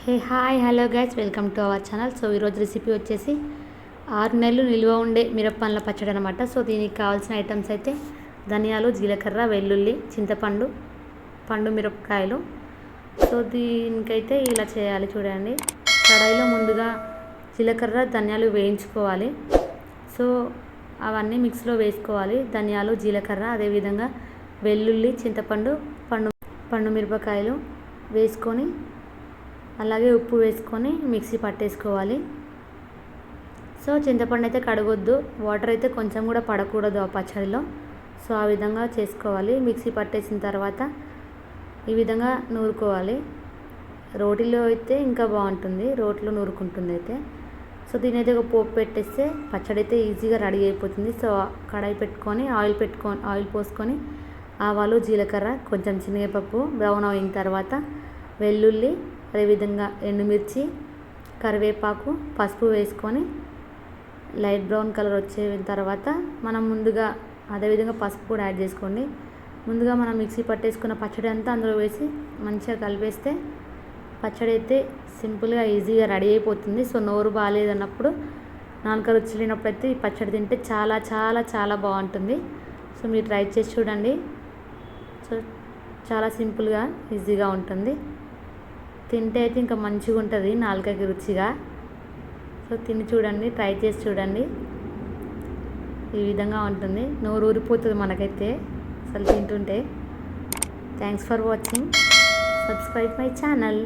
Hey hi hello guys, welcome to our channel. So ఈరోజు recipe వచ్చేసి 6 నెలలు నిల్వ ఉండే మిరపపండ్ల పచ్చడి అనమాట. సో దీనికి కావాల్సిన ఐటమ్స్ అయితే ధనియాలు, జీలకర్ర, వెల్లుల్లి, చింతపండు, పండు మిరపకాయలు. సో దీనికైతే ఇలా చేయాలి చూడండి. కడాయిలో ముందుగా జీలకర్ర, ధనియాలు వేయించుకోవాలి. సో అవన్నీ మిక్స్లో వేసుకోవాలి. ధనియాలు, జీలకర్ర, అదేవిధంగా వెల్లుల్లి, చింతపండు, పండు మిరపకాయలు వేసుకొని అలాగే ఉప్పు వేసుకొని మిక్సీ పట్టేసుకోవాలి. సో చింతపండు అయితే కడగొద్దు, వాటర్ అయితే కొంచెం కూడా పడకూడదు ఆ పచ్చడిలో. సో ఆ విధంగా చేసుకోవాలి. మిక్సీ పట్టేసిన తర్వాత ఈ విధంగా నూరుకోవాలి. రోటిలో అయితే ఇంకా బాగుంటుంది, రోట్లో నూరుకుంటుంది అయితే. సో దీని అయితే ఒక పోపు పెట్టేస్తే పచ్చడి అయితే ఈజీగా రెడీ అయిపోతుంది. సో కడాయి పెట్టుకొని ఆయిల్ పోసుకొని ఆవాలు, జీలకర్ర, కొంచెం శనగపప్పు బ్రౌన్ అయిన తర్వాత వెల్లుల్లి, అదేవిధంగా ఎండుమిర్చి, కరివేపాకు, పసుపు వేసుకొని లైట్ బ్రౌన్ కలర్ వచ్చే తర్వాత మనం ముందుగా అదేవిధంగా పసుపు కూడా యాడ్ చేసుకోండి. ముందుగా మనం మిక్సీ పట్టేసుకున్న పచ్చడి అంతా అందులో వేసి మంచిగా కలిపేస్తే పచ్చడి అయితే సింపుల్గా ఈజీగా రెడీ అయిపోతుంది. సో నోరు బాగాలేదన్నప్పుడు, నాలుక రుచి లేనప్పుడు అయితే ఈ పచ్చడి తింటే చాలా చాలా చాలా బాగుంటుంది. సో మీరు ట్రై చేసి చూడండి. సో చాలా సింపుల్గా ఈజీగా ఉంటుంది. తింటే అయితే ఇంకా మంచిగా ఉంటుంది, నాలుకకి రుచిగా. సో తిని చూడండి, ట్రై చేసి చూడండి. ఈ విధంగా ఉంటుంది, నోరు ఊరిపోతుంది మనకైతే అసలు తింటుంటే. Thanks for watching. Subscribe my channel.